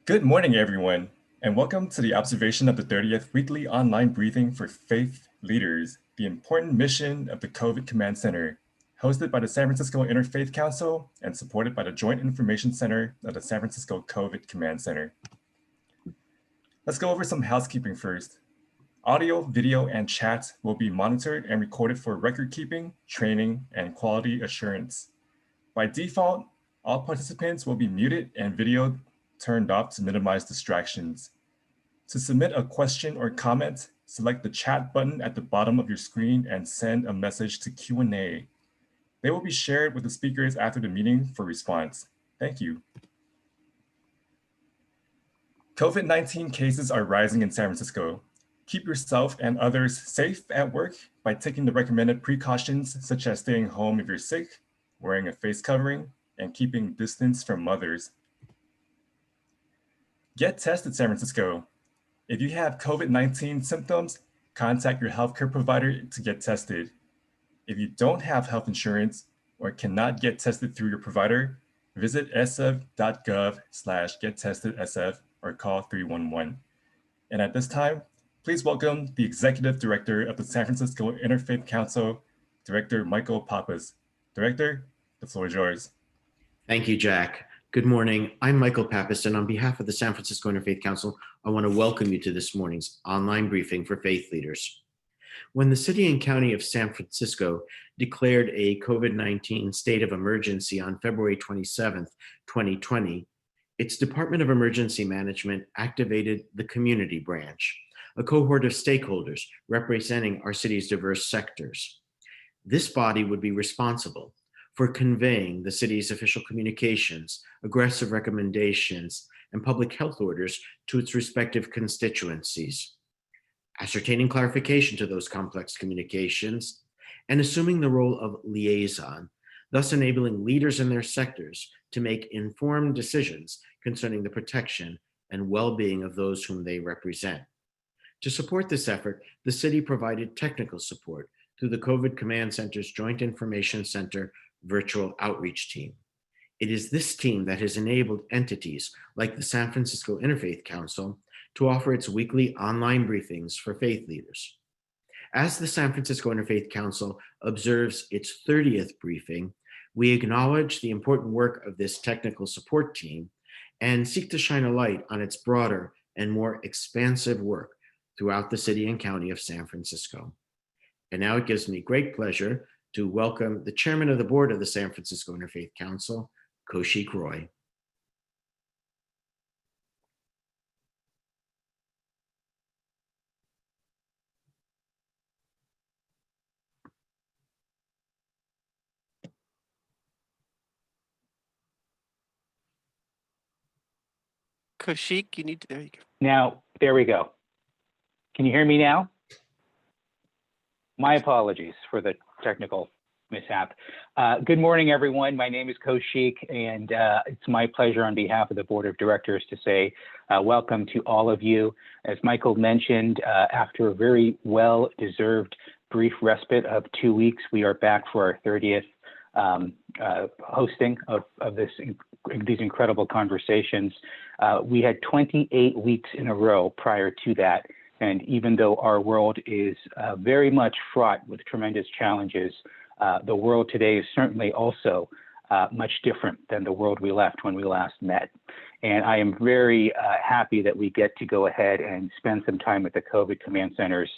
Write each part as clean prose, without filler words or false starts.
Good morning, everyone, and welcome to the observation of the 30th weekly online briefing for faith leaders, the important mission of the COVID Command Center, hosted by the San Francisco Interfaith Council and supported by the Joint Information Center of the San Francisco COVID Command Center. Let's go over some housekeeping first. Audio, video, and chat will be monitored and recorded for record keeping, training, and quality assurance. By default, all participants will be muted and video turned off to minimize distractions. To submit a question or comment, select the chat button at the bottom of your screen and send a message to Q&A. They will be shared with the speakers after the meeting for response. Thank you. COVID-19 cases are rising in San Francisco. Keep yourself and others safe at work by taking the recommended precautions such as staying home if you're sick, wearing a face covering, and keeping distance from others. Get tested, San Francisco. If you have COVID-19 symptoms, contact your healthcare provider to get tested. If you don't have health insurance or cannot get tested through your provider, visit sf.gov/gettestedsf or call 311. And at this time, please welcome the Executive Director of the San Francisco Interfaith Council, Director Michael Pappas. Director, the floor is yours. Thank you, Jack. Good morning. I'm Michael Pappas, and on behalf of the San Francisco Interfaith Council, I want to welcome you to this morning's online briefing for faith leaders. When the City and County of San Francisco declared a COVID-19 state of emergency on February 27, 2020, its Department of Emergency Management activated the Community Branch, a cohort of stakeholders representing our city's diverse sectors. This body would be responsible for conveying the city's official communications, aggressive recommendations, and public health orders to its respective constituencies, ascertaining clarification to those complex communications, and assuming the role of liaison, thus enabling leaders in their sectors to make informed decisions concerning the protection and well-being of those whom they represent. To support this effort, the city provided technical support through the COVID Command Center's Joint Information Center virtual outreach team. It is this team that has enabled entities like the San Francisco Interfaith Council to offer its weekly online briefings for faith leaders. As the San Francisco Interfaith Council observes its 30th briefing, we acknowledge the important work of this technical support team and seek to shine a light on its broader and more expansive work throughout the city and county of San Francisco. And now it gives me great pleasure to welcome the chairman of the board of the San Francisco Interfaith Council, Kaushik Roy. Kaushik, you need to, there you go. Now, there we go. Can you hear me now? My apologies for the technical mishap. Good morning, everyone. My name is Kaushik, and it's my pleasure on behalf of the Board of Directors to say welcome to all of you. As Michael mentioned, after a very well-deserved brief respite of 2 weeks, we are back for our 30th hosting of these incredible conversations. We had 28 weeks in a row prior to that. And even though our world is very much fraught with tremendous challenges, the world today is certainly also much different than the world we left when we last met. And I am very happy that we get to go ahead and spend some time at the COVID Command Center's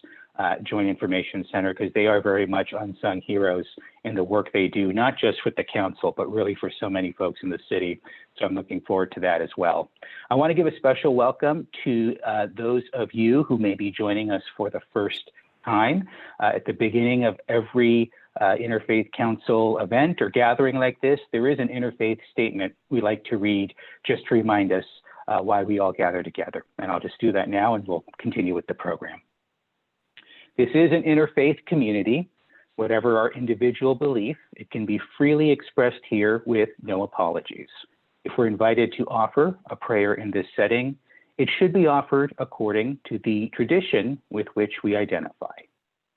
Joint Information Center, because they are very much unsung heroes in the work they do, not just with the council, but really for so many folks in the city. So I'm looking forward to that as well. I want to give a special welcome to those of you who may be joining us for the first time. At the beginning of every Interfaith Council event or gathering like this, there is an interfaith statement we like to read just to remind us why we all gather together. And I'll just do that now and we'll continue with the program. This is an interfaith community. Whatever our individual belief, it can be freely expressed here with no apologies. If we're invited to offer a prayer in this setting, it should be offered according to the tradition with which we identify.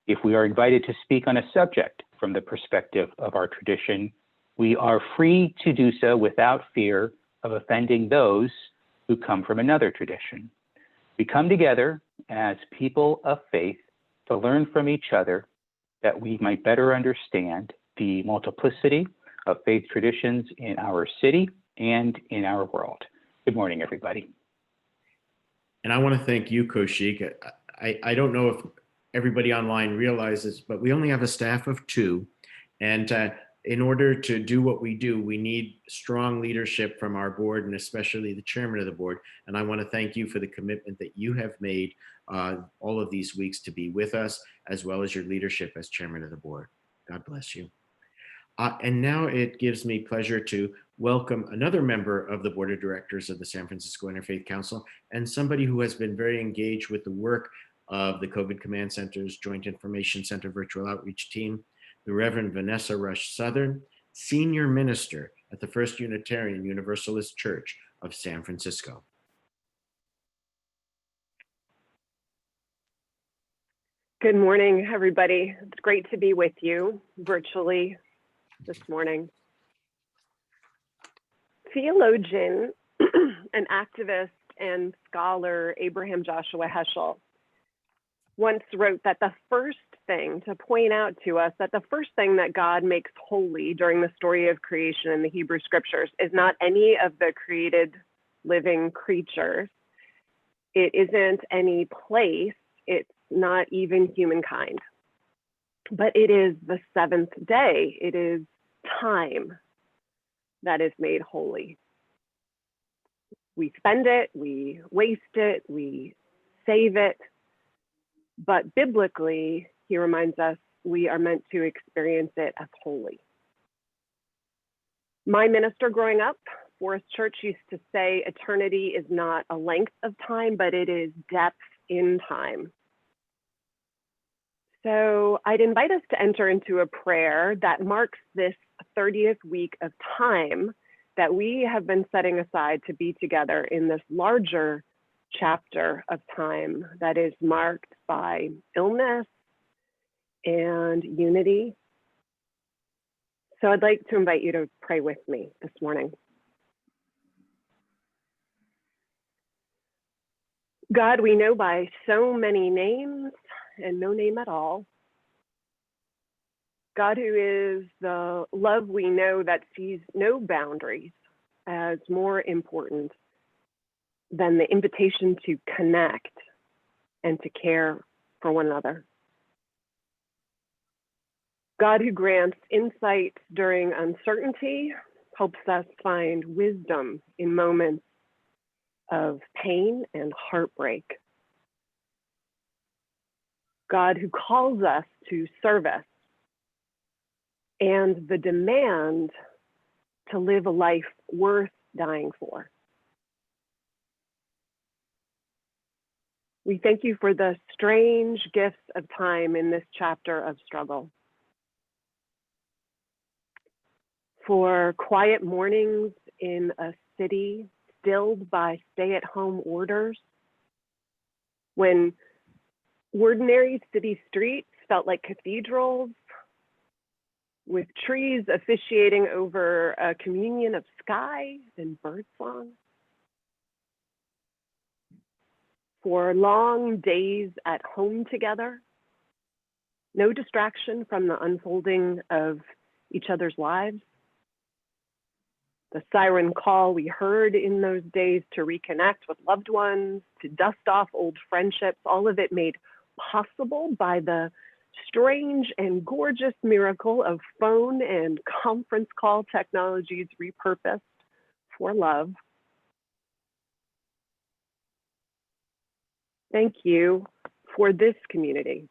If we are invited to speak on a subject from the perspective of our tradition, we are free to do so without fear of offending those who come from another tradition. We come together as people of faith to learn from each other that we might better understand the multiplicity of faith traditions in our city and in our world. Good morning, everybody. And I want to thank you, Kaushik. I don't know if everybody online realizes, but we only have a staff of 2. And in order to do what we do, we need strong leadership from our board and especially the chairman of the board. And I want to thank you for the commitment that you have made all of these weeks to be with us, as well as your leadership as chairman of the board. God bless you. And now it gives me pleasure to welcome another member of the board of directors of the San Francisco Interfaith Council and somebody who has been very engaged with the work of the COVID Command Center's Joint Information Center Virtual Outreach Team, the Reverend Vanessa Rush Southern, Senior Minister at the First Unitarian Universalist Church of San Francisco. Good morning, everybody. It's great to be with you virtually this morning. Theologian and activist and scholar Abraham Joshua Heschel once wrote that the first thing to point out to us that the first thing that God makes holy during the story of creation in the Hebrew scriptures is not any of the created living creatures. It isn't any place. It's not even humankind. But it is the seventh day. It is time that is made holy. We spend it, we waste it, we save it. But biblically, he reminds us we are meant to experience it as holy. My minister growing up, Forest Church, used to say eternity is not a length of time, but it is depth in time. So I'd invite us to enter into a prayer that marks this 30th week of time that we have been setting aside to be together in this larger chapter of time that is marked by illness and unity. So I'd like to invite you to pray with me this morning. God, we know by so many names and no name at all. God, who is the love we know that sees no boundaries as more important than the invitation to connect and to care for one another. God, who grants insight during uncertainty, helps us find wisdom in moments of pain and heartbreak. God, who calls us to service and the demand to live a life worth dying for. We thank you for the strange gifts of time in this chapter of struggle. For quiet mornings in a city stilled by stay-at-home orders, when ordinary city streets felt like cathedrals, with trees officiating over a communion of sky and birdsong. For long days at home together, no distraction from the unfolding of each other's lives. The siren call we heard in those days to reconnect with loved ones, to dust off old friendships, all of it made possible by the strange and gorgeous miracle of phone and conference call technologies repurposed for love. Thank you for this community.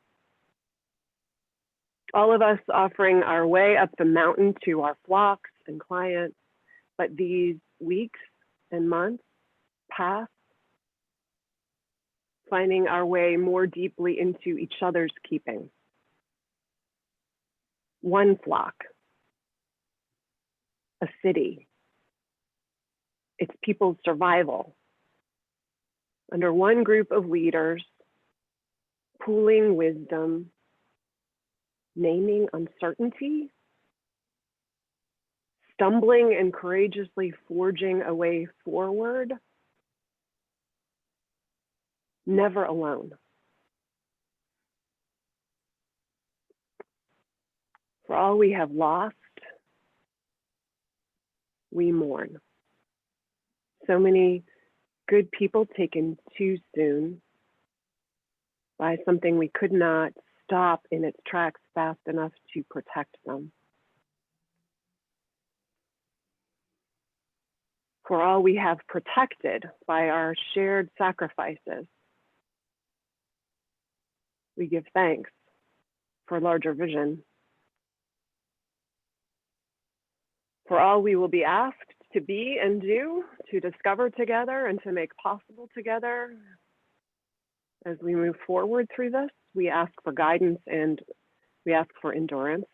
All of us offering our way up the mountain to our flocks and clients, but these weeks and months pass, finding our way more deeply into each other's keeping. One flock, a city, its people's survival, under one group of leaders, pooling wisdom, naming uncertainty, stumbling and courageously forging a way forward, never alone. For all we have lost, we mourn. So many good people taken too soon by something we could not stop in its tracks fast enough to protect them. For all we have protected by our shared sacrifices, we give thanks for larger vision. For all we will be asked to be and do, to discover together and to make possible together, as we move forward through this, we ask for guidance and we ask for endurance.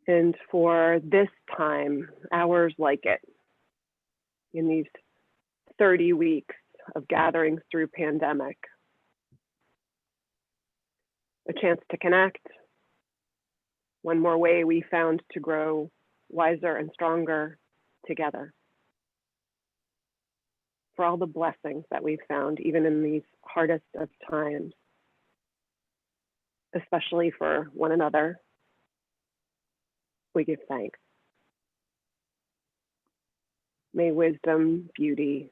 And for this time, hours like it, in these 30 weeks of gatherings through pandemic, a chance to connect, one more way we found to grow wiser and stronger together. For all the blessings that we've found, even in these hardest of times, especially for one another, we give thanks. May wisdom, beauty,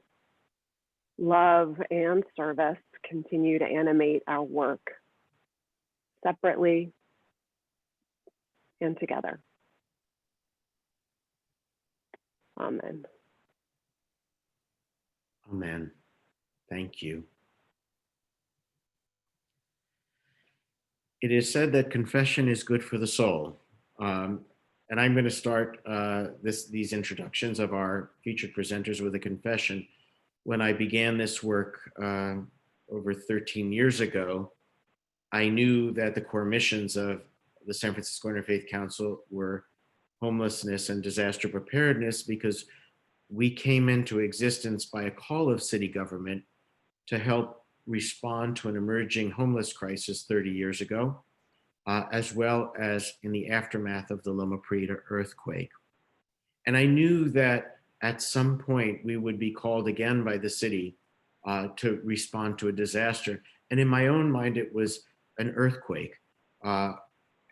love, and service continue to animate our work separately and together. Amen. Amen. Thank you. It is said that confession is good for the soul. And I'm going to start these introductions of our featured presenters with a confession. When I began this work over 13 years ago, I knew that the core missions of the San Francisco Interfaith Council were homelessness and disaster preparedness, because we came into existence by a call of city government to help respond to an emerging homeless crisis 30 years ago, as well as in the aftermath of the Loma Prieta earthquake. And I knew that at some point we would be called again by the city to respond to a disaster. And in my own mind, it was an earthquake.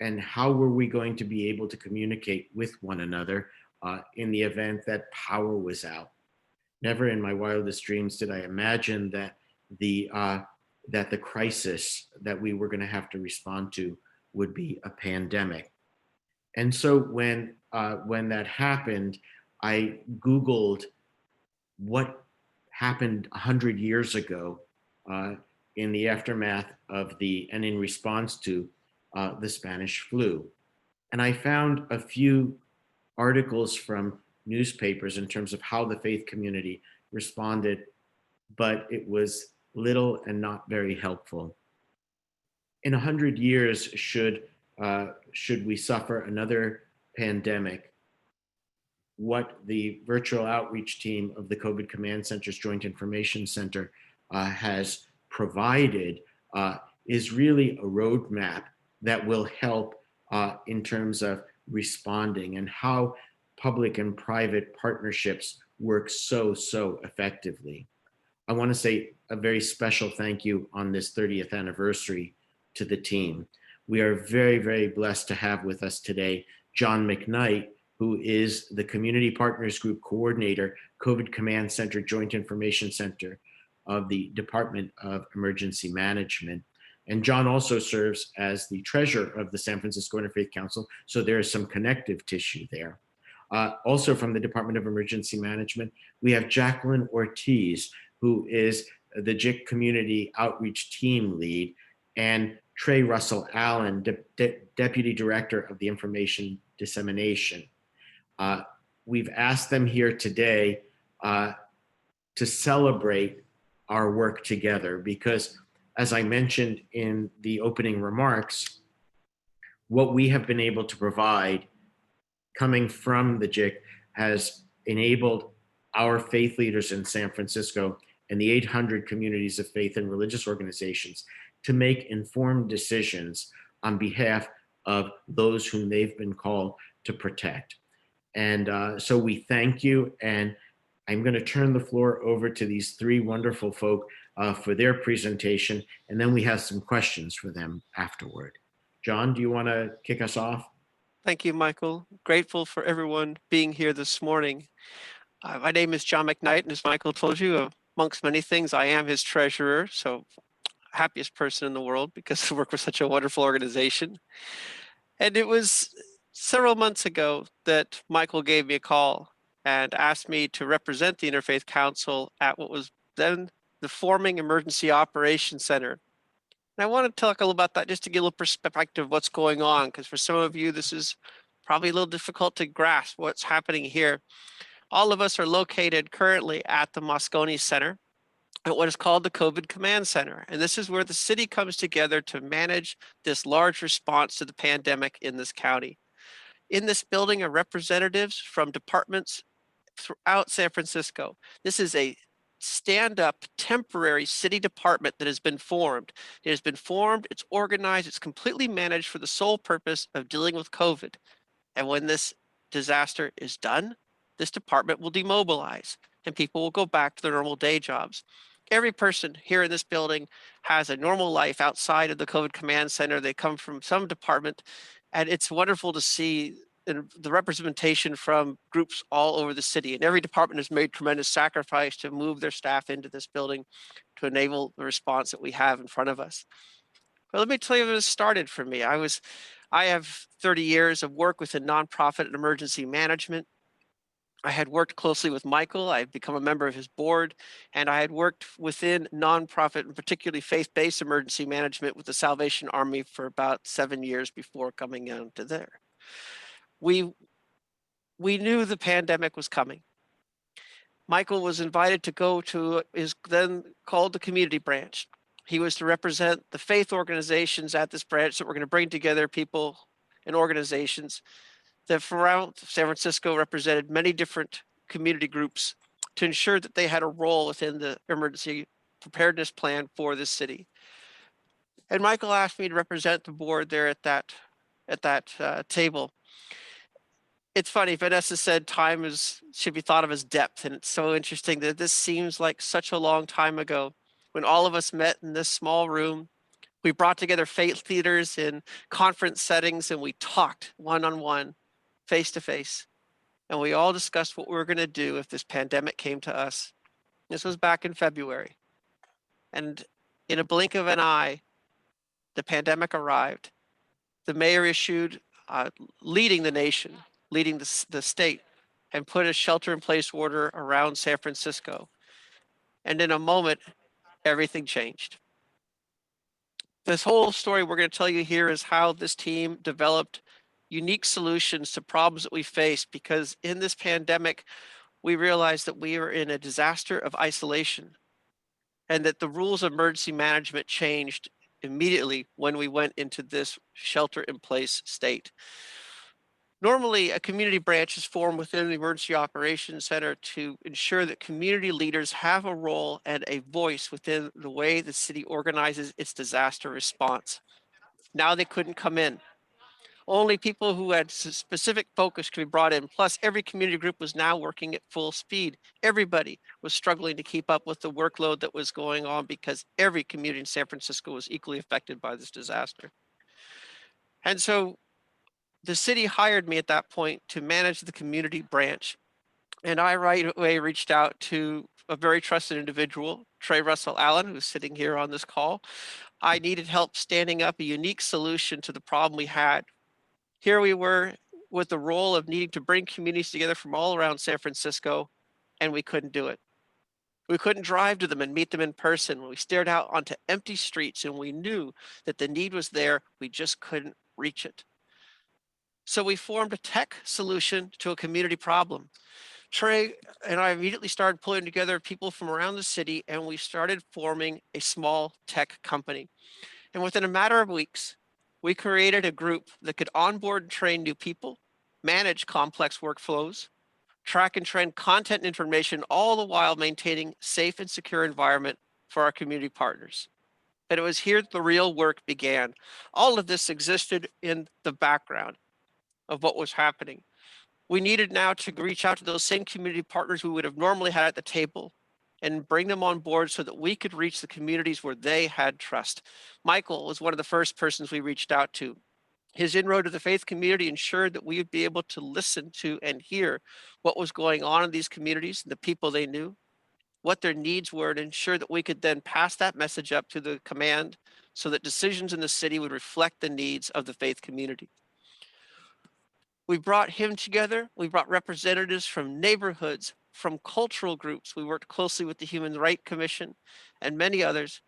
And how were we going to be able to communicate with one another in the event that power was out? Never in my wildest dreams did I imagine that the crisis that we were going to have to respond to would be a pandemic. And so when that happened, I Googled what happened 100 years ago in the aftermath of and in response to the Spanish flu. And I found a few articles from newspapers in terms of how the faith community responded, but it was little and not very helpful. In 100 years, should we suffer another pandemic, what the virtual outreach team of the COVID Command Center's Joint Information Center has provided is really a roadmap that will help in terms of responding, and how public and private partnerships work so effectively. I want to say a very special thank you on this 30th anniversary to the team. We are very blessed to have with us today John McKnight, who is the Community Partners Group Coordinator, COVID Command Center, Joint Information Center of the Department of Emergency Management. And John also serves as the treasurer of the San Francisco Interfaith Council, so there is some connective tissue there. Also from the Department of Emergency Management, we have Jacqueline Ortiz, who is the JIC Community Outreach Team Lead, and Trey Russell Allen, Deputy Director of the Information Dissemination. We've asked them here today to celebrate our work together, because as I mentioned in the opening remarks, what we have been able to provide coming from the JIC has enabled our faith leaders in San Francisco and the 800 communities of faith and religious organizations to make informed decisions on behalf of those whom they've been called to protect. And so we thank you. And I'm going to turn the floor over to these three wonderful folk for their presentation, and then we have some questions for them afterward. John, do you want to kick us off? Thank you, Michael. Grateful for everyone being here this morning. My name is John McKnight, and as Michael told you, amongst many things, I am his treasurer. So happiest person in the world because I work with such a wonderful organization. And it was several months ago that Michael gave me a call and asked me to represent the Interfaith Council at what was then the Forming Emergency Operations Center. And I want to talk a little about that just to get a little perspective of what's going on, because for some of you, this is probably a little difficult to grasp what's happening here. All of us are located currently at the Moscone Center at what is called the COVID Command Center. And this is where the city comes together to manage this large response to the pandemic in this county. In this building are representatives from departments throughout San Francisco. This is a stand-up temporary city department that has been formed. It has been formed, it's organized, it's completely managed for the sole purpose of dealing with COVID. And when this disaster is done, this department will demobilize and people will go back to their normal day jobs. Every person here in this building has a normal life outside of the COVID Command Center. They come from some department, and it's wonderful to see the representation from groups all over the city. And every department has made tremendous sacrifice to move their staff into this building to enable the response that we have in front of us. But let me tell you how this started for me. I have 30 years of work within nonprofit and emergency management. I had worked closely with Michael. I had become a member of his board, and I had worked within nonprofit and particularly faith-based emergency management with the Salvation Army for about 7 years before coming into there. We knew the pandemic was coming. Michael was invited to go to his then called the community branch. He was to represent the faith organizations at this branch that were going to bring together people and organizations that from around San Francisco represented many different community groups to ensure that they had a role within the emergency preparedness plan for this city. And Michael asked me to represent the board there at that table. It's funny, Vanessa said time should be thought of as depth, and it's so interesting that this seems like such a long time ago when all of us met in this small room. We brought together faith leaders in conference settings and we talked one-on-one, face-to-face, and we all discussed what we were going to do if this pandemic came to us. This was back in February, and in a blink of an eye, the pandemic arrived. The mayor issued, leading the nation, leading the state, and put a shelter-in-place order around San Francisco. And in a moment, everything changed. This whole story we're going to tell you here is how this team developed unique solutions to problems that we face, because in this pandemic, we realized that we were in a disaster of isolation and that the rules of emergency management changed immediately when we went into this shelter-in-place state. Normally, a community branch is formed within the Emergency Operations Center to ensure that community leaders have a role and a voice within the way the city organizes its disaster response. Now they couldn't come in. Only people who had specific focus could be brought in. Plus, every community group was now working at full speed. Everybody was struggling to keep up with the workload that was going on because every community in San Francisco was equally affected by this disaster. And so the city hired me at that point to manage the community branch. And I right away reached out to a very trusted individual, Trey Russell Allen, who's sitting here on this call. I needed help standing up a unique solution to the problem we had. Here we were with the role of needing to bring communities together from all around San Francisco, and we couldn't do it. We couldn't drive to them and meet them in person. We stared out onto empty streets and we knew that the need was there. We just couldn't reach it. So we formed a tech solution to a community problem. Trey and I immediately started pulling together people from around the city, and we started forming a small tech company. And within a matter of weeks, we created a group that could onboard and train new people, manage complex workflows, track and trend content and information, all the while maintaining safe and secure environment for our community partners. And it was here that the real work began. All of this existed in the background of what was happening. We needed now to reach out to those same community partners we would have normally had at the table and bring them on board so that we could reach the communities where they had trust. Michael was one of the first persons we reached out to. His inroad to the faith community ensured that we would be able to listen to and hear what was going on in these communities, the people they knew, what their needs were, and ensure that we could then pass that message up to the command so that decisions in the city would reflect the needs of the faith community. We brought him together. We brought representatives from neighborhoods, from cultural groups. We worked closely with the Human Rights Commission and many others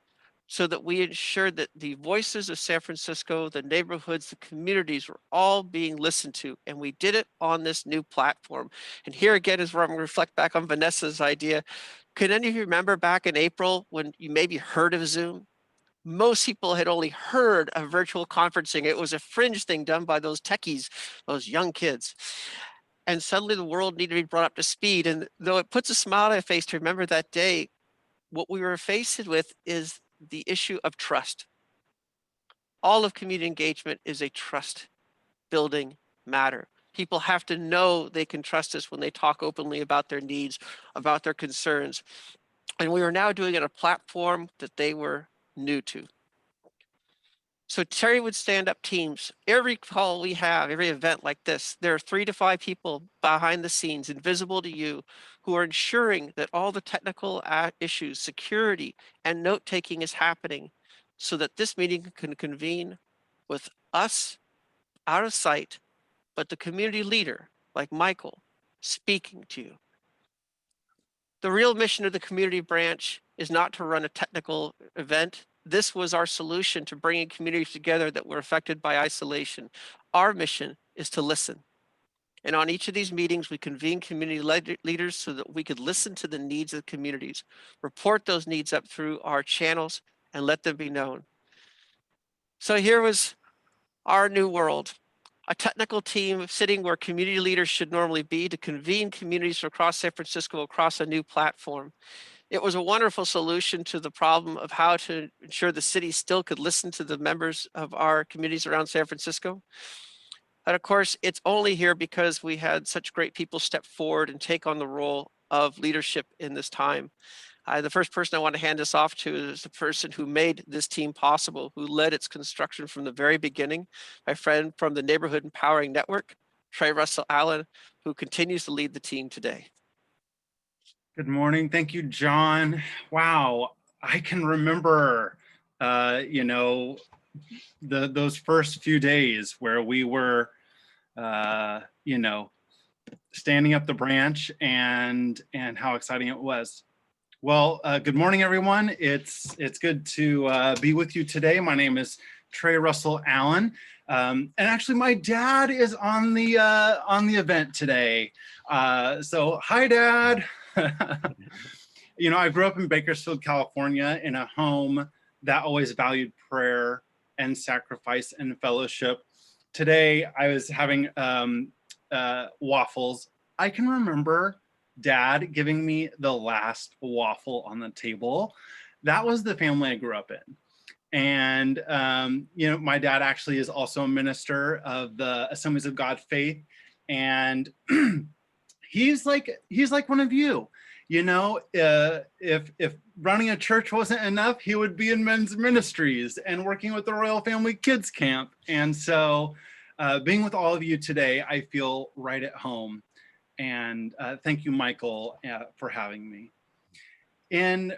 so that we ensured that the voices of San Francisco, the neighborhoods, the communities were all being listened to. And we did it on this new platform. And here again is where I'm going to reflect back on Vanessa's idea. Could any of you remember back in April when you maybe heard of Zoom? Most people had only heard of virtual conferencing. It was a fringe thing done by those techies, those young kids. And suddenly the world needed to be brought up to speed. And though it puts a smile on my face to remember that day, what we were faced with is the issue of trust. All of community engagement is a trust building matter. People have to know they can trust us when they talk openly about their needs, about their concerns. And we were now doing it on a platform that they were new to. So Terry would stand up teams. Every call we have, every event like this, there are 3 to 5 people behind the scenes, invisible to you, who are ensuring that all the technical issues, security, and note-taking is happening so that this meeting can convene with us out of sight, but the community leader, like Michael, speaking to you. The real mission of the community branch is not to run a technical event. This was our solution to bringing communities together that were affected by isolation. Our mission is to listen. And on each of these meetings, we convene community leaders so that we could listen to the needs of the communities, report those needs up through our channels, and let them be known. So here was our new world. A technical team sitting where community leaders should normally be to convene communities from across San Francisco across a new platform. It was a wonderful solution to the problem of how to ensure the city still could listen to the members of our communities around San Francisco. And of course, it's only here because we had such great people step forward and take on the role of leadership in this time. The first person I want to hand this off to is the person who made this team possible, who led its construction from the very beginning, my friend from the Neighborhood Empowering Network, Trey Russell Allen, who continues to lead the team today. Good morning. Thank you, John. Wow, I can remember, those first few days where we were, standing up the branch and how exciting it was. Well, good morning, everyone. It's good to be with you today. My name is Trey Russell Allen, and actually, my dad is on the event today. So, hi, Dad. I grew up in Bakersfield, California, in a home that always valued prayer and sacrifice and fellowship. Today, I was having waffles. I can remember Dad giving me the last waffle on the table. That was the family I grew up in. And, my dad actually is also a minister of the Assemblies of God faith. And he's like one of you, if running a church wasn't enough, he would be in men's ministries and working with the Royal Family Kids Camp. And so being with all of you today, I feel right at home. And thank you, Michael, for having me. In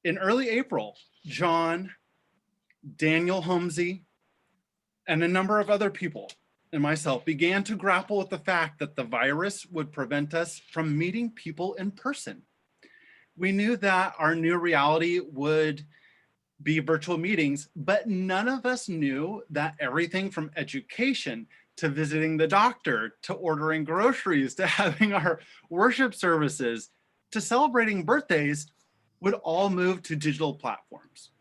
early April, John, Daniel Holmesy, and a number of other people and myself began to grapple with the fact that the virus would prevent us from meeting people in person. We knew that our new reality would be virtual meetings, but none of us knew that everything from education to visiting the doctor, to ordering groceries, to having our worship services, to celebrating birthdays would all move to digital platforms.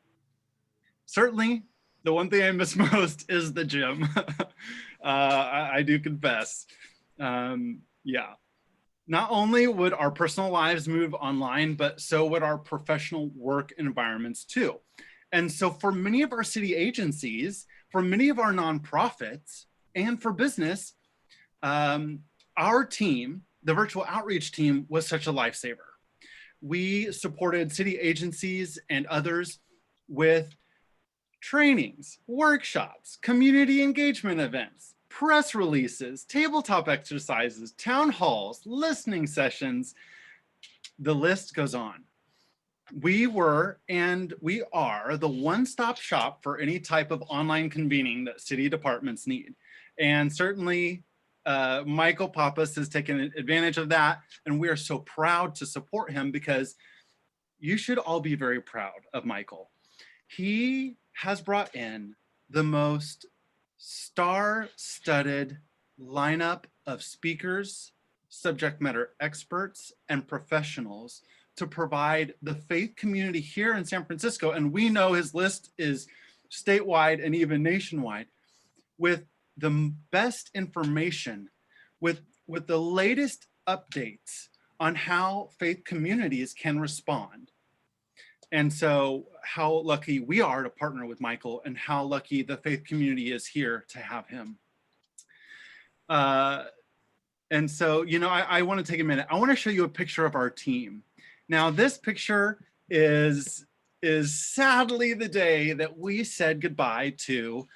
Certainly, the one thing I miss most is the gym. I do confess. Yeah. Not only would our personal lives move online, but so would our professional work environments too. And so for many of our city agencies, for many of our nonprofits, and for business, our our team, the virtual outreach team, was such a lifesaver. We supported city agencies and others with trainings, workshops, community engagement events, press releases, tabletop exercises, town halls, listening sessions. The list goes on. We were and we are the one-stop shop for any type of online convening that city departments need. And certainly Michael Pappas has taken advantage of that. And we are so proud to support him, because you should all be very proud of Michael. He has brought in the most star-studded lineup of speakers, subject matter experts, and professionals to provide the faith community here in San Francisco, and we know his list is statewide and even nationwide, with the best information, with the latest updates on how faith communities can respond. And so how lucky we are to partner with Michael, and how lucky the faith community is here to have him. And so, you know, I want to take a minute. I want to show you a picture of our team. Now, this picture is sadly the day that we said goodbye to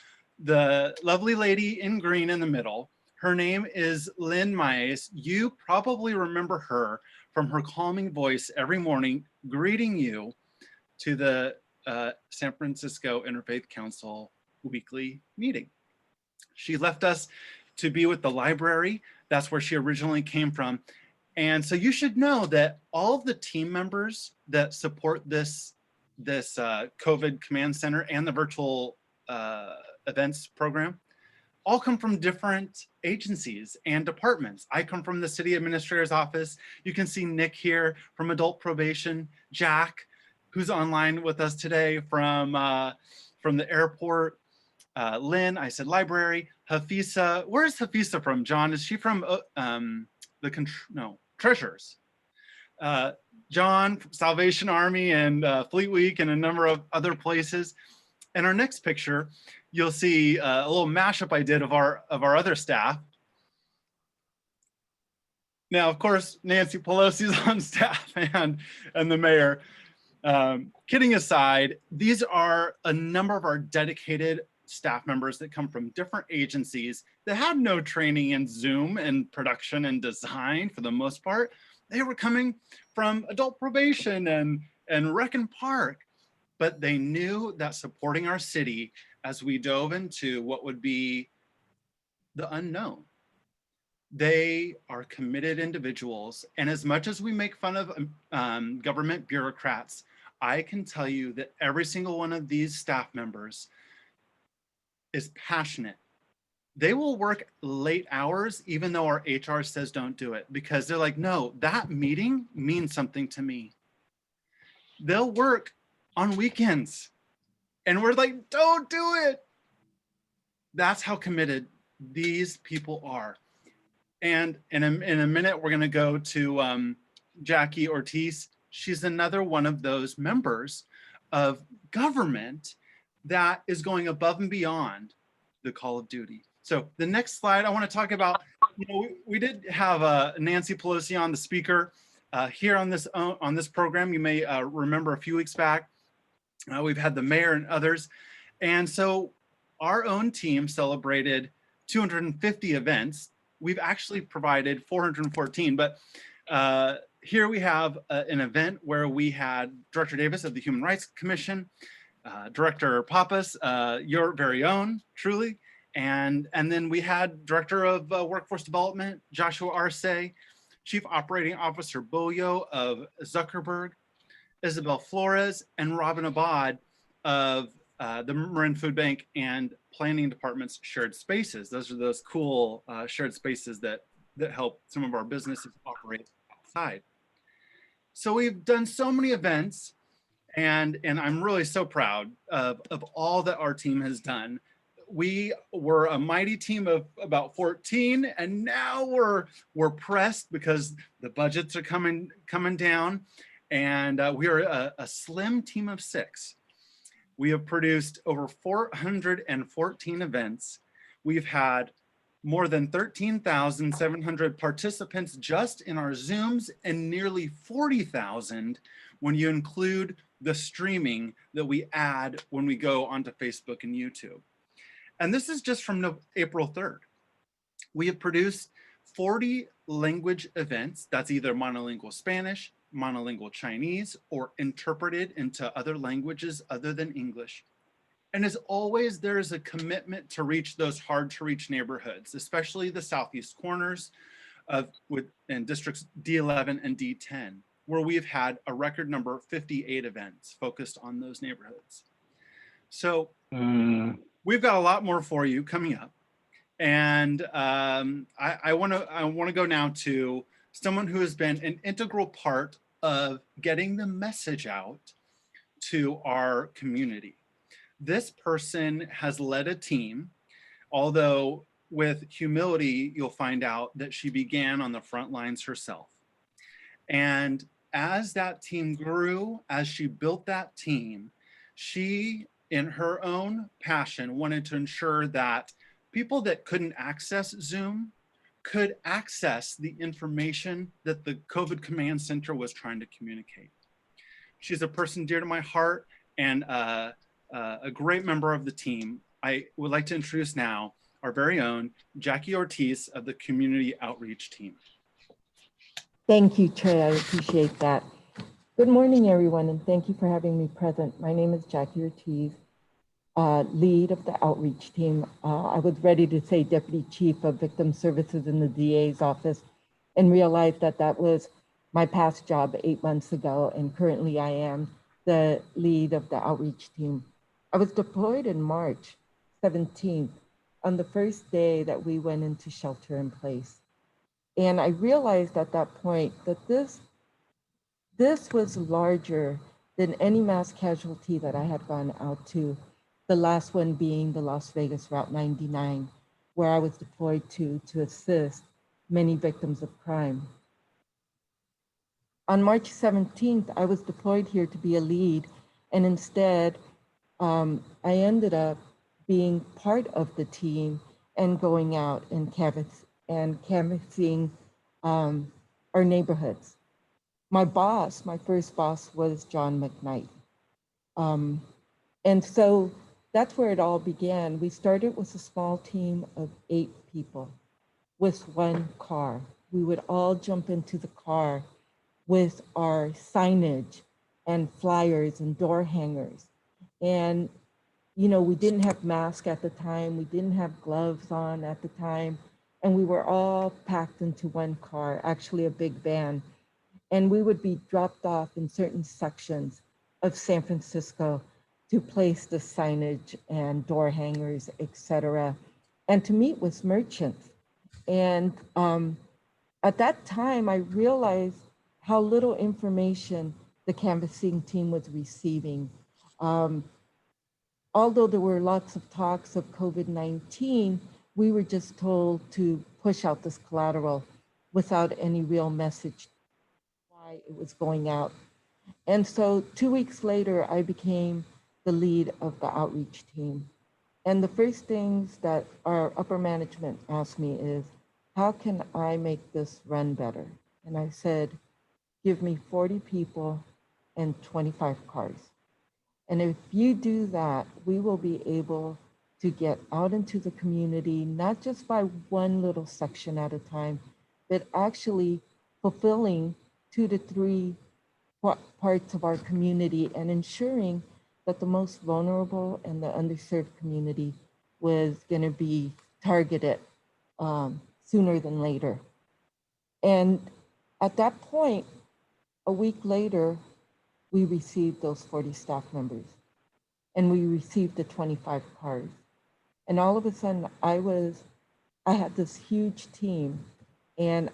the lovely lady in green in the middle. Her name is Lynn Maes. You probably remember her from her calming voice every morning, greeting you to the San Francisco Interfaith Council weekly meeting. She left us to be with the library. That's where she originally came from. And so you should know that all of the team members that support this COVID command center and the virtual events program all come from different agencies and departments. I come from the city administrator's office. You can see Nick here from adult probation, Jack, who's online with us today from the airport, Lynn, I said library, Hafisa. Where's Hafisa from, John? Is she from Treasures? John, Salvation Army and Fleet Week and a number of other places. And our next picture, you'll see a little mashup I did of our other staff. Now, of course, Nancy Pelosi's on staff and the mayor. Kidding aside, these are a number of our dedicated staff members that come from different agencies that had no training in Zoom and production and design for the most part. They were coming from adult probation and Rec and Park, but they knew that supporting our city as we dove into what would be the unknown. They are committed individuals. And as much as we make fun of government bureaucrats, I can tell you that every single one of these staff members is passionate. They will work late hours, even though our HR says don't do it, because they're like, no, that meeting means something to me. They'll work on weekends and we're like, don't do it. That's how committed these people are. And in a minute, we're gonna go to Jackie Ortiz. She's another one of those members of government that is going above and beyond the call of duty. So the next slide, I want to talk about, you know, we did have Nancy Pelosi on, the speaker, here on this program. You may remember a few weeks back, we've had the mayor and others. And so our own team celebrated 250 events. We've actually provided 414, but here we have an event where we had Director Davis of the Human Rights Commission, Director Pappas, your very own, truly, and then we had Director of Workforce Development, Joshua Arce, Chief Operating Officer Boyo of Zuckerberg, Isabel Flores, and Robin Abad of the Marin Food Bank and Planning Department's Shared Spaces. Those are those cool shared spaces that help some of our businesses operate outside. So we've done so many events, and I'm really so proud of all that our team has done. We were a mighty team of about 14, and now we're pressed because the budgets are coming down, and we are a slim team of 6. We have produced over 414 events. We've had more than 13,700 participants just in our Zooms, and nearly 40,000 when you include the streaming that we add when we go onto Facebook and YouTube. And this is just from April 3rd. We have produced 40 language events. That's either monolingual Spanish, monolingual Chinese, or interpreted into other languages other than English. And as always, there is a commitment to reach those hard to reach neighborhoods, especially the southeast corners in districts D11 and D10, where we've had a record number of 58 events focused on those neighborhoods. So we've got a lot more for you coming up. And I want to go now to someone who has been an integral part of getting the message out to our community. This person has led a team, although with humility, you'll find out that she began on the front lines herself. And as that team grew, as she built that team, she, in her own passion, wanted to ensure that people that couldn't access Zoom could access the information that the COVID Command Center was trying to communicate. She's a person dear to my heart and a great member of the team. I would like to introduce now our very own Jackie Ortiz of the Community Outreach Team. Thank you, Trey. I appreciate that. Good morning, everyone, and thank you for having me present. My name is Jackie Ortiz, lead of the outreach team. I was ready to say Deputy Chief of Victim Services in the DA's office and realized that that was my past job 8 months ago, and currently I am the lead of the outreach team. I was deployed in March 17th on the first day that we went into shelter in place. And I realized at that point that this was larger than any mass casualty that I had gone out to, the last one being the Las Vegas Route 99, where I was deployed to assist many victims of crime. On March 17th, I was deployed here to be a lead, and instead, I ended up being part of the team and going out and canvassing our neighborhoods. My first boss was John McKnight. And so that's where it all began. We started with a small team of 8 people with one car. We would all jump into the car with our signage and flyers and door hangers. And, you know, we didn't have masks at the time. We didn't have gloves on at the time. And we were all packed into one car, actually a big van. And we would be dropped off in certain sections of San Francisco to place the signage and door hangers, et cetera, and to meet with merchants. And at that time, I realized how little information the canvassing team was receiving. Although there were lots of talks of COVID-19, we were just told to push out this collateral without any real message why it was going out. And so 2 weeks later, I became the lead of the outreach team. And the first things that our upper management asked me is, how can I make this run better? And I said, give me 40 people and 25 cars. And if you do that, we will be able to get out into the community, not just by one little section at a time, but actually fulfilling 2 to 3 parts of our community and ensuring that the most vulnerable and the underserved community was going to be targeted sooner than later. And at that point, a week later, we received those 40 staff members and we received the 25 cars. And all of a sudden I had this huge team and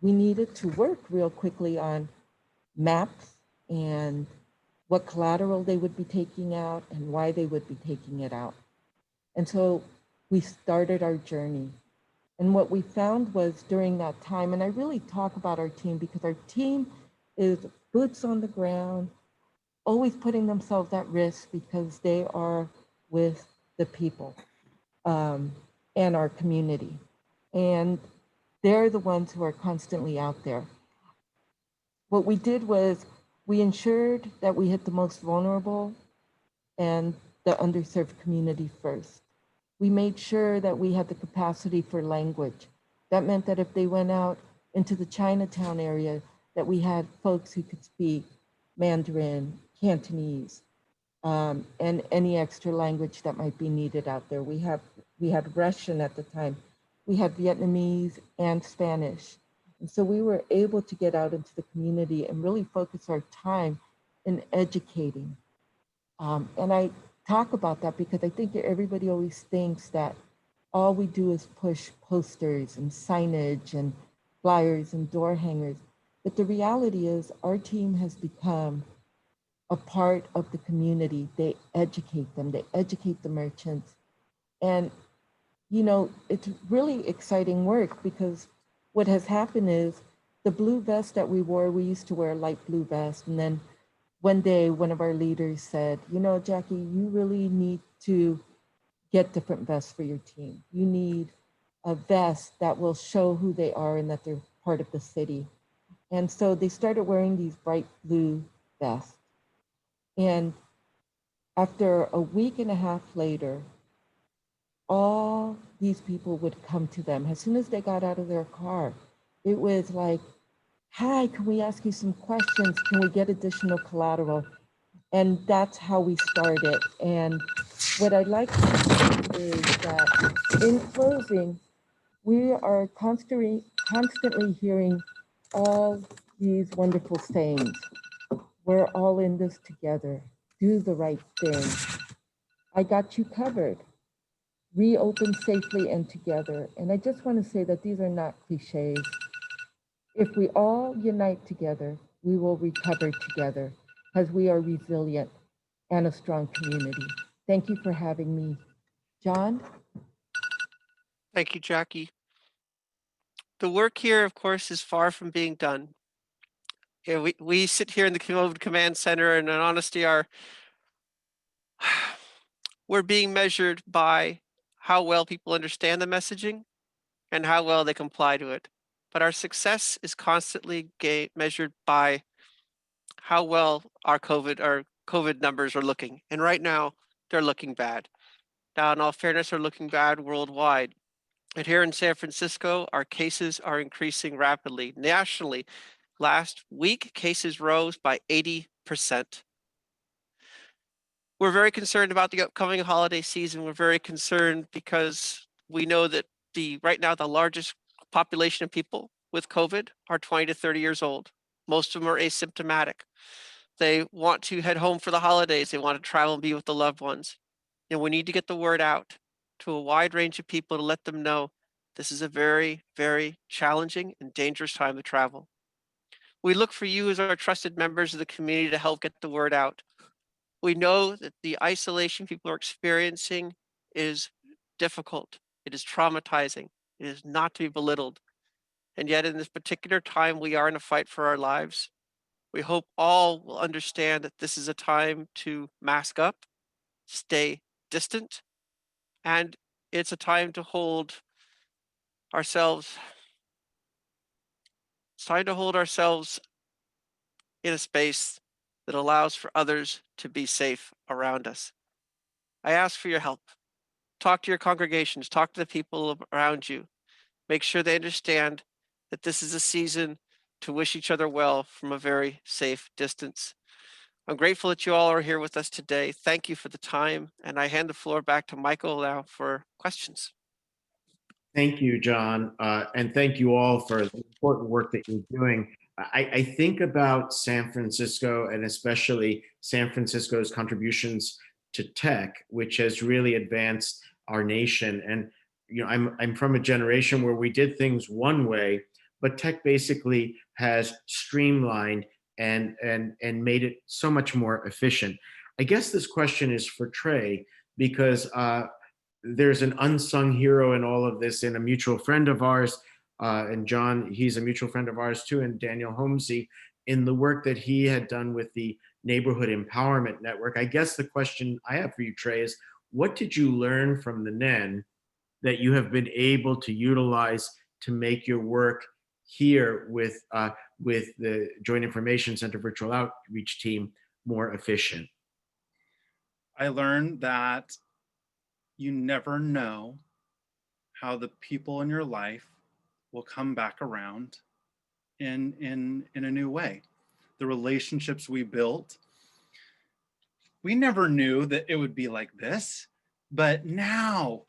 we needed to work real quickly on maps and what collateral they would be taking out and why they would be taking it out. And so we started our journey. And what we found was during that time, and I really talk about our team because our team is boots on the ground, always putting themselves at risk because they are with the people and our community. And they're the ones who are constantly out there. What we did was we ensured that we hit the most vulnerable and the underserved community first. We made sure that we had the capacity for language. That meant that if they went out into the Chinatown area, that we had folks who could speak Mandarin, Cantonese, and any extra language that might be needed out there. We had Russian at the time. We had Vietnamese and Spanish. And so we were able to get out into the community and really focus our time in educating. And I talk about that because I think everybody always thinks that all we do is push posters and signage and flyers and door hangers. But the reality is our team has become a part of the community. They educate them, they educate the merchants. And, you know, it's really exciting work because what has happened is the blue vest that we wore, we used to wear a light blue vest. And then one day, one of our leaders said, you know, Jackie, you really need to get different vests for your team. You need a vest that will show who they are and that they're part of the city. And so they started wearing these bright blue vests. And after a week and a half later, all these people would come to them as soon as they got out of their car. It was like, hi, can we ask you some questions? Can we get additional collateral? And that's how we started. And what I'd like to say is that in closing, we are constantly hearing all these wonderful sayings. We're all in this together. Do the right thing. I got you covered. Reopen safely and together. And I just want to say that these are not cliches. If we all unite together, we will recover together as we are resilient and a strong community. Thank you for having me. John? Thank you, Jackie. The work here, of course, is far from being done. Yeah, we sit here in the COVID Command Center, and in honesty, we're being measured by how well people understand the messaging and how well they comply to it. But our success is constantly measured by how well our COVID numbers are looking. And right now, they're looking bad. Now, in all fairness, they're looking bad worldwide. And here in San Francisco, our cases are increasing rapidly. Nationally, last week, cases rose by 80%. We're very concerned about the upcoming holiday season. We're very concerned because we know that right now the largest population of people with COVID are 20 to 30 years old. Most of them are asymptomatic. They want to head home for the holidays. They want to travel and be with the loved ones. And we need to get the word out to a wide range of people to let them know this is a very, very challenging and dangerous time to travel. We look for you as our trusted members of the community to help get the word out. We know that the isolation people are experiencing is difficult. It is traumatizing. It is not to be belittled. And yet in this particular time, we are in a fight for our lives. We hope all will understand that this is a time to mask up, stay distant, and it's a time to hold ourselves. It's time to hold ourselves in a space that allows for others to be safe around us. I ask for your help. Talk to your congregations, talk to the people around you. Make sure they understand that this is a season to wish each other well from a very safe distance. I'm grateful that you all are here with us today. Thank you for the time, and I hand the floor back to Michael now for questions. Thank you, John, and thank you all for the important work that you're doing. I think about San Francisco and especially San Francisco's contributions to tech, which has really advanced our nation. And you know, I'm from a generation where we did things one way, but tech basically has streamlined and made it so much more efficient. I guess this question is for Trey because there's an unsung hero in all of this, and a mutual friend of ours, and John, he's a mutual friend of ours too, and Daniel Holmesy, in the work that he had done with the Neighborhood Empowerment Network. I guess the question I have for you, Trey, is what did you learn from the NEN that you have been able to utilize to make your work here with the Joint Information Center Virtual Outreach Team more efficient? I learned that you never know how the people in your life will come back around in a new way. The relationships we built, we never knew that it would be like this, but now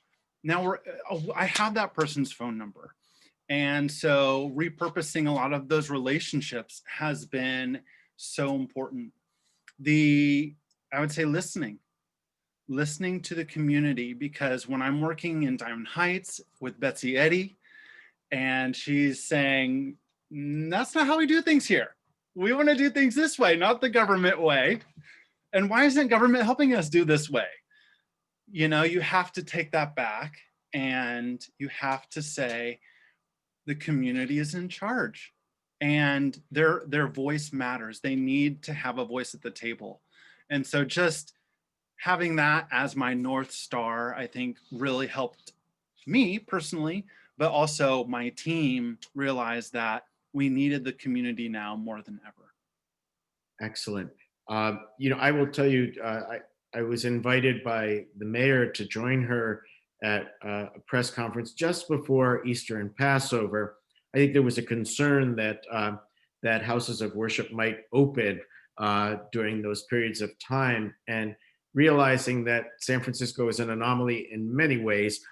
I have that person's phone number. And so repurposing a lot of those relationships has been so important. I would say listening to the community, because when I'm working in Diamond Heights with Betsy Eddy, and she's saying, that's not how we do things here. We want to do things this way, not the government way. And why isn't government helping us do this way? You know, you have to take that back and you have to say, the community is in charge and their voice matters. They need to have a voice at the table. And so just having that as my North Star, I think really helped me personally, but also my team realize that we needed the community now more than ever. Excellent. You know, I will tell you, I was invited by the mayor to join her at a press conference just before Easter and Passover. I think there was a concern that that houses of worship might open during those periods of time, and realizing that San Francisco is an anomaly in many ways,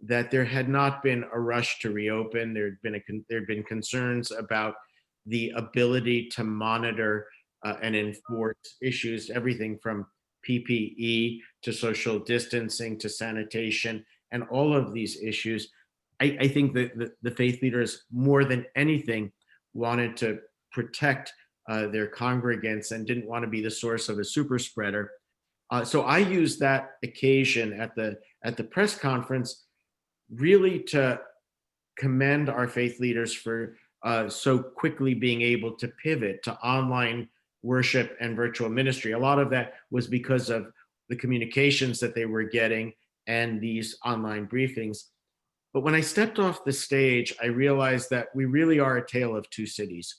that there had not been a rush to reopen. There had been concerns about the ability to monitor and enforce issues, everything from PPE to social distancing to sanitation, and all of these issues. I think that the faith leaders, more than anything, wanted to protect their congregants and didn't want to be the source of a super spreader. So I used that occasion at the press conference really to commend our faith leaders for so quickly being able to pivot to online worship and virtual ministry. A lot of that was because of the communications that they were getting and these online briefings. But when I stepped off the stage, I realized that we really are a tale of two cities.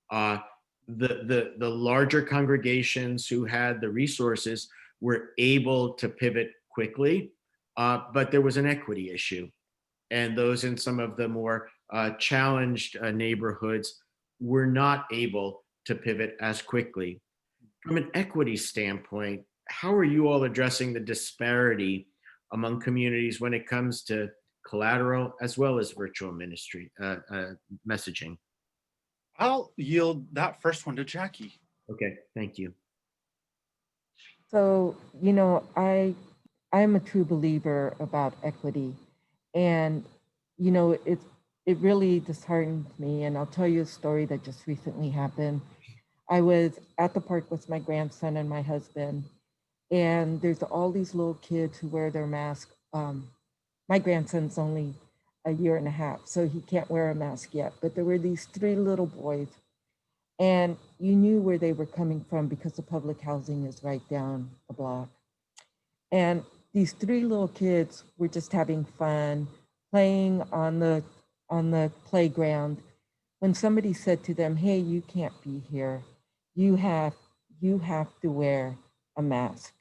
The larger congregations who had the resources were able to pivot quickly, but there was an equity issue. And those in some of the more challenged neighborhoods were not able to pivot as quickly. From an equity standpoint, how are you all addressing the disparity among communities when it comes to collateral as well as virtual ministry messaging? I'll yield that first one to Jackie. Okay, thank you. So, you know, I'm a true believer about equity, and you know, it really disheartened me. And I'll tell you a story that just recently happened. I was at the park with my grandson and my husband, and there's all these little kids who wear their mask. My grandson's only a year and a half, so he can't wear a mask yet. But there were these three little boys, and you knew where they were coming from because the public housing is right down the block. And these three little kids were just having fun, playing on the playground, when somebody said to them, "Hey, you can't be here. You have to wear a mask."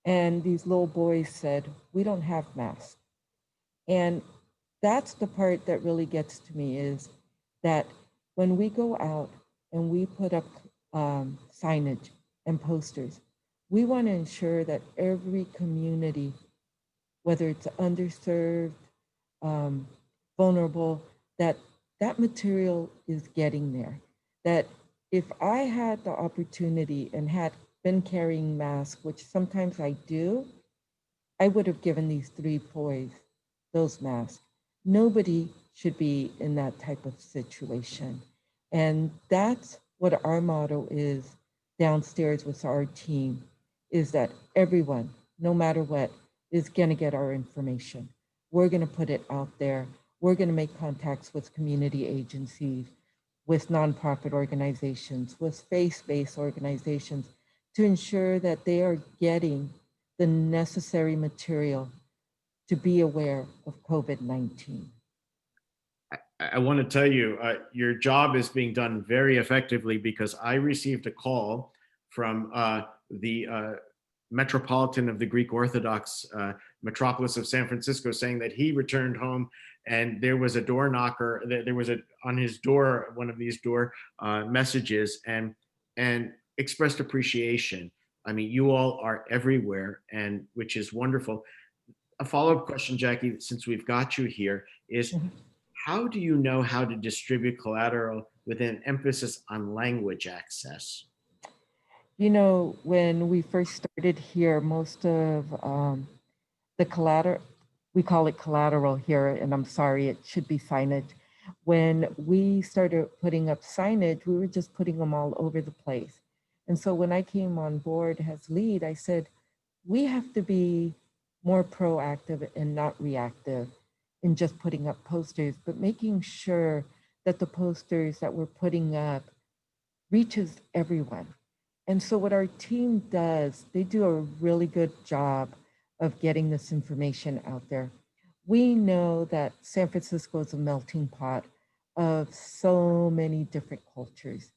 And these little boys said, "We don't have masks." And that's the part that really gets to me, is that when we go out and we put up signage and posters, we want to ensure that every community, whether it's underserved, vulnerable, that material is getting there. That if I had the opportunity and had been carrying masks, which sometimes I do, I would have given these three boys those masks. Nobody should be in that type of situation. And that's what our motto is downstairs with our team, is that everyone, no matter what, is going to get our information. We're going to put it out there. We're going to make contacts with community agencies, with nonprofit organizations, with faith-based organizations, to ensure that they are getting the necessary material to be aware of COVID-19. I want to tell you, your job is being done very effectively, because I received a call from the Metropolitan of the Greek Orthodox metropolis of San Francisco, saying that he returned home and there was a door knocker. There was on his door, one of these door messages, and expressed appreciation. I mean, you all are everywhere, and which is wonderful. A follow-up question, Jackie, since we've got you here, is how do you know how to distribute collateral with an emphasis on language access? You know, when we first started here, most of the collateral, we call it collateral here, and I'm sorry, it should be signage. When we started putting up signage, we were just putting them all over the place. And so when I came on board as lead, I said, we have to be more proactive and not reactive in just putting up posters, but making sure that the posters that we're putting up reaches everyone. And so what our team does, they do a really good job of getting this information out there. We know that San Francisco is a melting pot of so many different cultures,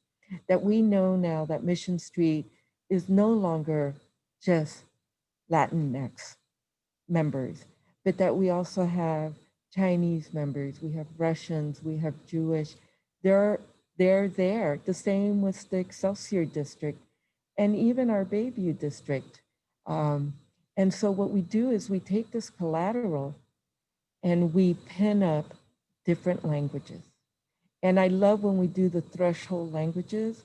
that we know now that Mission Street is no longer just Latinx members, but that we also have Chinese members, we have Russians, we have Jewish. They're there. The same with the Excelsior district and even our Bayview district. And so what we do is we take this collateral and we pin up different languages. And I love when we do the threshold languages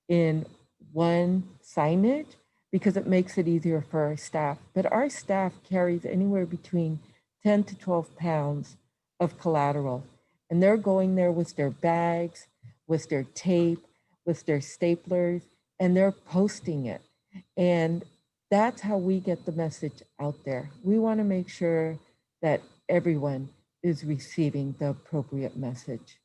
in one signage, because it makes it easier for our staff. But our staff carries anywhere between 10 to 12 pounds of collateral. And they're going there with their bags, with their tape, with their staplers, and they're posting it. And that's how we get the message out there. We want to make sure that everyone is receiving the appropriate message.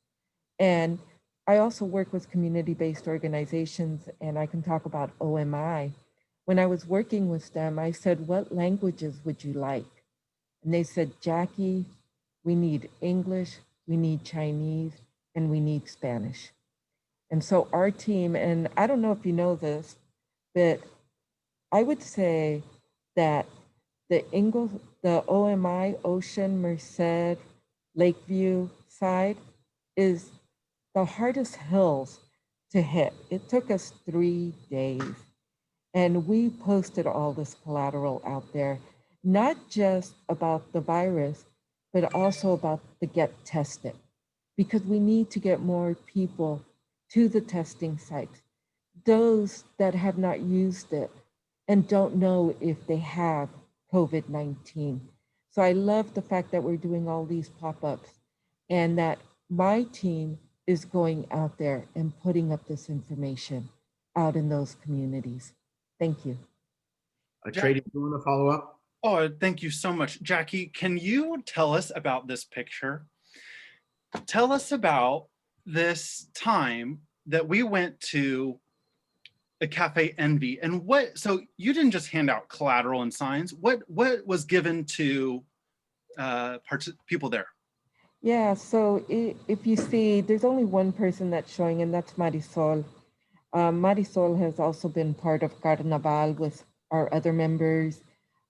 And I also work with community-based organizations, and I can talk about OMI. When I was working with them, I said, what languages would you like? And they said, Jackie, we need English, we need Chinese, and we need Spanish. And so our team, and I don't know if you know this, but I would say that the OMI, Ocean, Merced, Lakeview side is the hardest hills to hit. It took us 3 days. And we posted all this collateral out there, not just about the virus, but also about the get tested, because we need to get more people to the testing sites, those that have not used it and don't know if they have COVID-19. So I love the fact that we're doing all these pop-ups and that my team is going out there and putting up this information out in those communities. Thank you. Trady, do you want to follow up? Oh, thank you so much. Jackie, can you tell us about this picture? Tell us about this time that we went to a Cafe Envy, and so you didn't just hand out collateral and signs. What was given to people there? Yeah, so if you see, there's only one person that's showing, and that's Marisol. Marisol has also been part of Carnaval with our other members,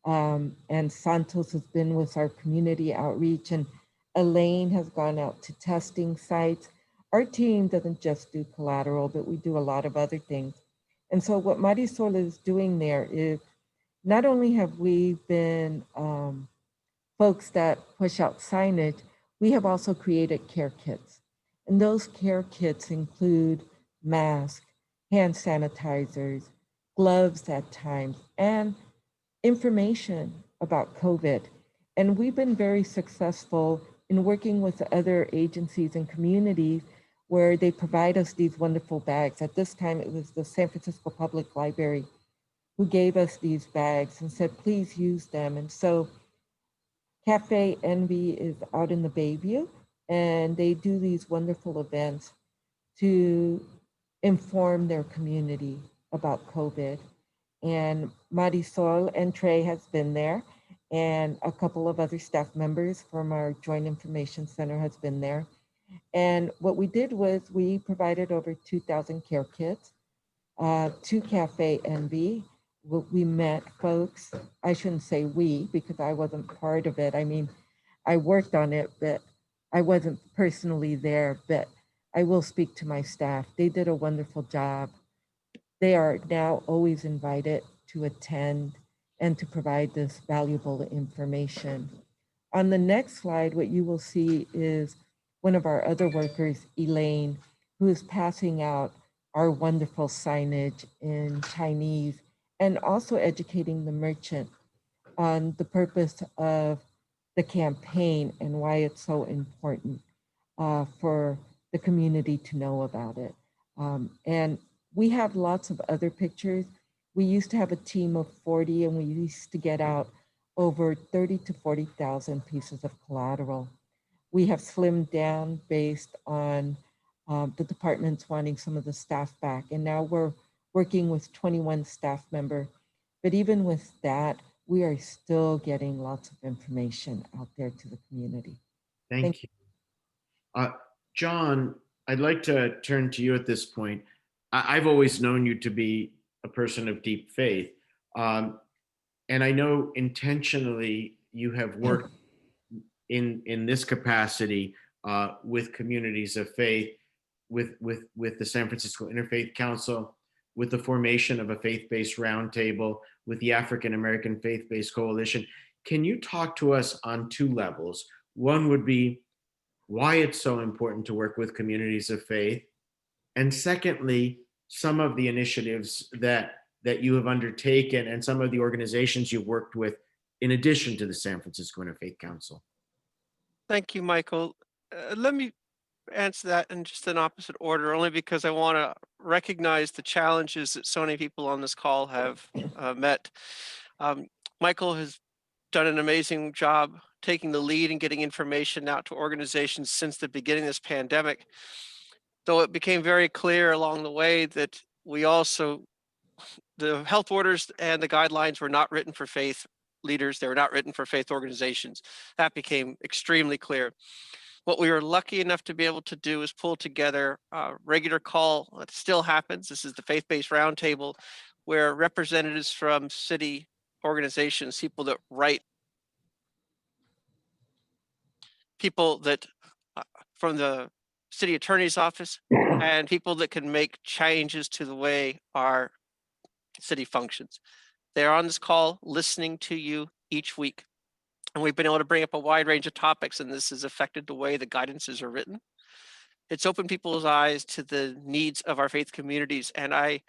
and Santos has been with our community outreach, and Elaine has gone out to testing sites. Our team doesn't just do collateral, but we do a lot of other things. And so what Marisol is doing there is, not only have we been folks that push out signage, we have also created care kits. And those care kits include masks, hand sanitizers, gloves at times, and information about COVID. And we've been very successful in working with other agencies and communities where they provide us these wonderful bags. At this time, it was the San Francisco Public Library who gave us these bags and said, please use them. And so Cafe Envy is out in the Bayview, and they do these wonderful events to inform their community about COVID. And Marisol and Trey has been there, and a couple of other staff members from our Joint Information Center has been there. And what we did was we provided over 2,000 care kits to Cafe Envy. We met folks, I shouldn't say we, because I wasn't part of it. I mean, I worked on it, but I wasn't personally there, but I will speak to my staff. They did a wonderful job. They are now always invited to attend and to provide this valuable information. On the next slide, what you will see is one of our other workers, Elaine, who is passing out our wonderful signage in Chinese and also educating the merchant on the purpose of the campaign and why it's so important for the community to know about it. And we have lots of other pictures. We used to have a team of 40 and we used to get out over 30 to 40,000 pieces of collateral. We have slimmed down based on the departments wanting some of the staff back. And now we're working with 21 staff members. But even with that, we are still getting lots of information out there to the community. Thank you. John, I'd like to turn to you at this point. I've always known you to be a person of deep faith. And I know intentionally you have worked in this capacity with communities of faith, with the San Francisco Interfaith Council, with the formation of a faith-based roundtable, with the African American Faith-Based Coalition. Can you talk to us on two levels? One would be why it's so important to work with communities of faith, and secondly, some of the initiatives that you have undertaken and some of the organizations you've worked with in addition to the San Francisco Interfaith Council. Thank you, Michael. Let me answer that in just an opposite order, only because I want to recognize the challenges that so many people on this call have met. Michael has done an amazing job taking the lead and getting information out to organizations since the beginning of this pandemic, though it became very clear along the way that the health orders and the guidelines were not written for faith leaders. They were not written for faith organizations. That became extremely clear. What we were lucky enough to be able to do is pull together a regular call that still happens. This is the faith-based roundtable, where representatives from city organizations, people that write, people that from the city attorney's office, and people that can make changes to the way our city functions. They're on this call listening to you each week. And we've been able to bring up a wide range of topics, and this has affected the way the guidances are written. It's opened people's eyes to the needs of our faith communities. And I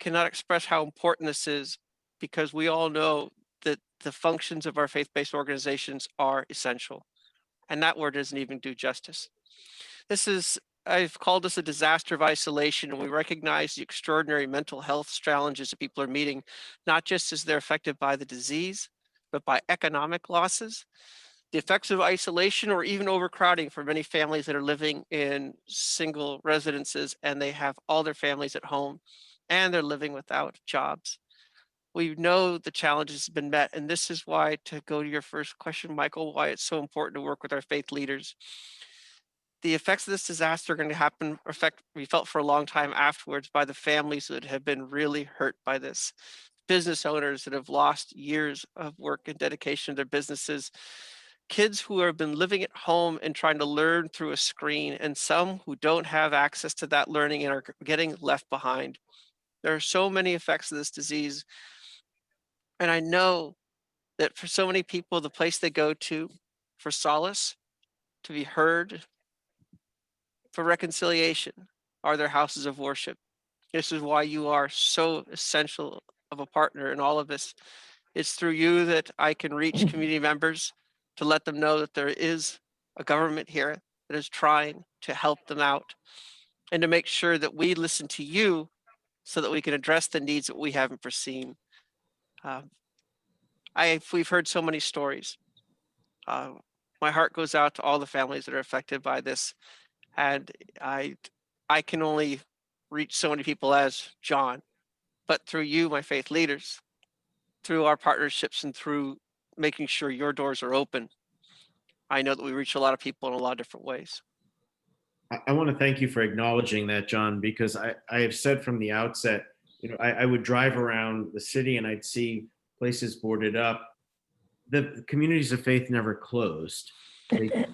cannot express how important this is, because we all know that the functions of our faith-based organizations are essential. And that word doesn't even do justice. I've called this a disaster of isolation, and we recognize the extraordinary mental health challenges that people are meeting, not just as they're affected by the disease, but by economic losses, the effects of isolation, or even overcrowding for many families that are living in single residences and they have all their families at home and they're living without jobs. We know the challenges have been met, and this is why, to go to your first question, Michael, why it's so important to work with our faith leaders. The effects of this disaster are going to we felt for a long time afterwards, by the families that have been really hurt by this. Business owners that have lost years of work and dedication to their businesses, kids who have been living at home and trying to learn through a screen, and some who don't have access to that learning and are getting left behind. There are so many effects of this disease. And I know that for so many people, the place they go to for solace, to be heard, for reconciliation, are their houses of worship. This is why you are so essential of a partner in all of this. It's through you that I can reach community members to let them know that there is a government here that is trying to help them out, and to make sure that we listen to you so that we can address the needs that we haven't foreseen. We've heard so many stories. My heart goes out to all the families that are affected by this, and I can only reach so many people as John, but through you, my faith leaders, through our partnerships, and through making sure your doors are open. I know that we reach a lot of people in a lot of different ways. I want to thank you for acknowledging that, John, because I have said from the outset, I would drive around the city and I'd see places boarded up. The communities of faith never closed. They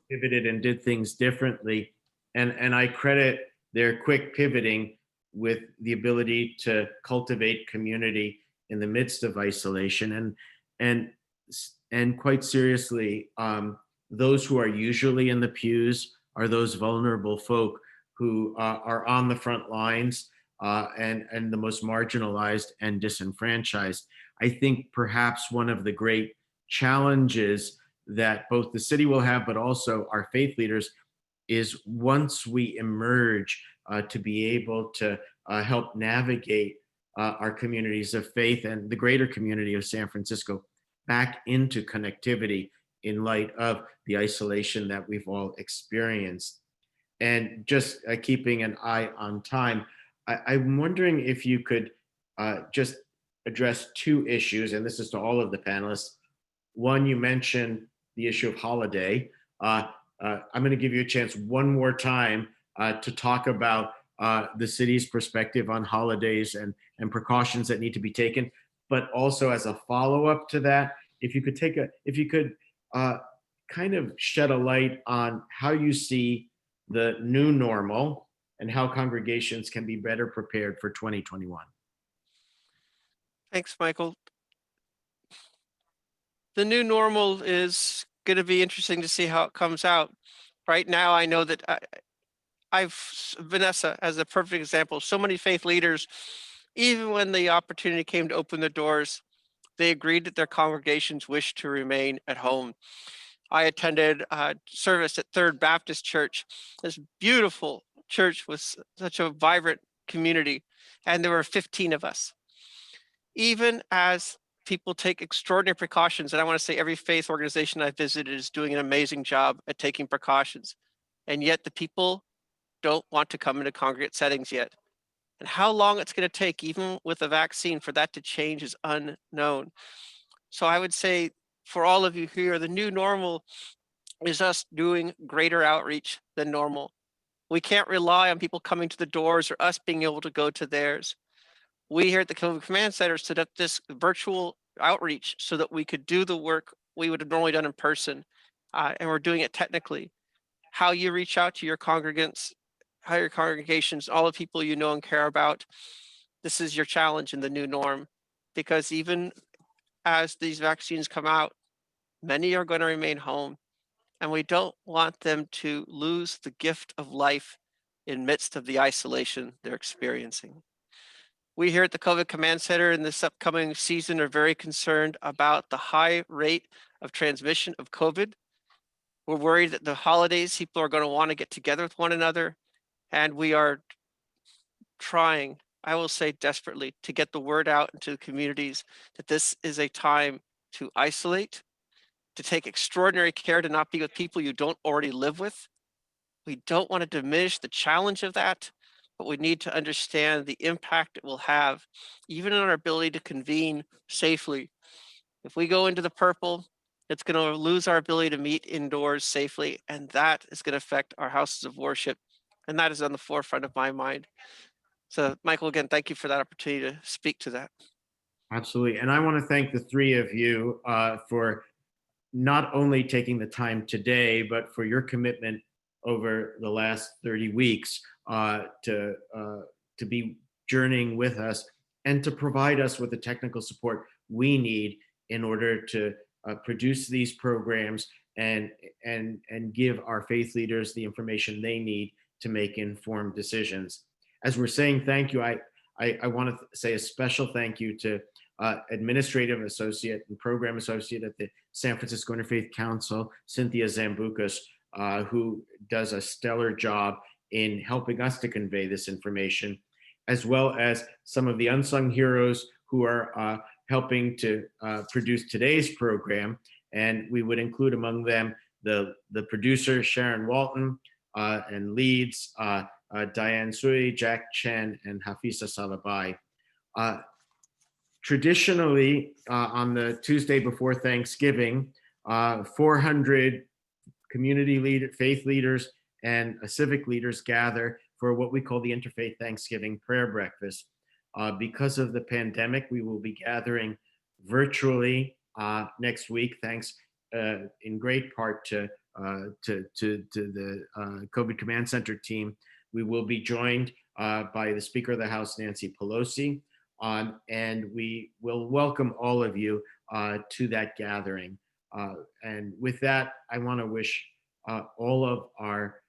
pivoted and did things differently. And I credit their quick pivoting with the ability to cultivate community in the midst of isolation. And quite seriously, those who are usually in the pews are those vulnerable folk who are on the front lines and the most marginalized and disenfranchised. I think perhaps one of the great challenges that both the city will have, but also our faith leaders, is once we emerge to be able to help navigate our communities of faith and the greater community of San Francisco back into connectivity in light of the isolation that we've all experienced. And just keeping an eye on time, I'm wondering if you could just address two issues, and this is to all of the panelists. One, you mentioned the issue of holiday. I'm going to give you a chance one more time to talk about the city's perspective on holidays and precautions that need to be taken. But also as a follow-up to that, if you could kind of shed a light on how you see the new normal and how congregations can be better prepared for 2021. Thanks, Michael. The new normal is going to be interesting to see how it comes out. Right now, I know that Vanessa, as a perfect example, so many faith leaders, even when the opportunity came to open the doors, they agreed that their congregations wished to remain at home. I attended a service at Third Baptist Church, this beautiful church with such a vibrant community, and there were 15 of us. Even as people take extraordinary precautions, and I want to say every faith organization I visited is doing an amazing job at taking precautions, and yet the people don't want to come into congregate settings yet. And how long it's going to take, even with a vaccine, for that to change is unknown. So I would say for all of you here, the new normal is us doing greater outreach than normal. We can't rely on people coming to the doors or us being able to go to theirs. We here at the COVID Command Center set up this virtual outreach so that we could do the work we would have normally done in person, and we're doing it technically. How you reach out to your congregants, how your congregations, all the people you know and care about, this is your challenge in the new norm, because even as these vaccines come out, many are going to remain home, and we don't want them to lose the gift of life in midst of the isolation they're experiencing. We here at the COVID Command Center in this upcoming season are very concerned about the high rate of transmission of COVID. We're worried that the holidays, people are going to want to get together with one another, and we are trying, I will say desperately, to get the word out into the communities that this is a time to isolate, to take extraordinary care to not be with people you don't already live with. We don't want to diminish the challenge of that, but we need to understand the impact it will have, even on our ability to convene safely. If we go into the purple, it's going to lose our ability to meet indoors safely, and that is going to affect our houses of worship. And that is on the forefront of my mind. So, Michael, again, thank you for that opportunity to speak to that. Absolutely. And I want to thank the three of you for not only taking the time today, but for your commitment over the last 30 weeks to be journeying with us and to provide us with the technical support we need in order to produce these programs and give our faith leaders the information they need to make informed decisions. As we're saying thank you, I want to say a special thank you to Administrative Associate and Program Associate at the San Francisco Interfaith Council, Cynthia Zambucas, who does a stellar job in helping us to convey this information, as well as some of the unsung heroes who are helping to produce today's program. And we would include among them the producer, Sharon Walton, and leads, Diane Sui, Jack Chen, and Hafisa Salabai. Traditionally, on the Tuesday before Thanksgiving, 400 community leader, faith leaders, and civic leaders gather for what we call the Interfaith Thanksgiving Prayer Breakfast. Because of the pandemic, we will be gathering virtually next week, thanks in great part to the COVID Command Center team. We will be joined by the Speaker of the House, Nancy Pelosi, and we will welcome all of you to that gathering. And with that, I want to wish all of our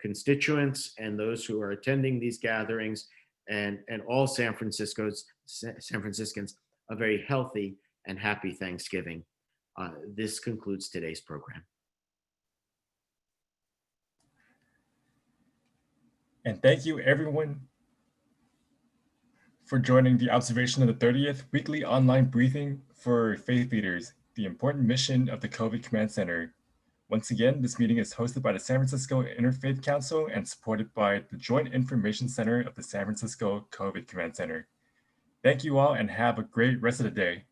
constituents and those who are attending these gatherings and all San Franciscans a very healthy and happy Thanksgiving. This concludes today's program. And thank you everyone for joining the observation of the 30th weekly online briefing for faith leaders, the important mission of the COVID Command Center. Once again, this meeting is hosted by the San Francisco Interfaith Council and supported by the Joint Information Center of the San Francisco COVID Command Center. Thank you all and have a great rest of the day.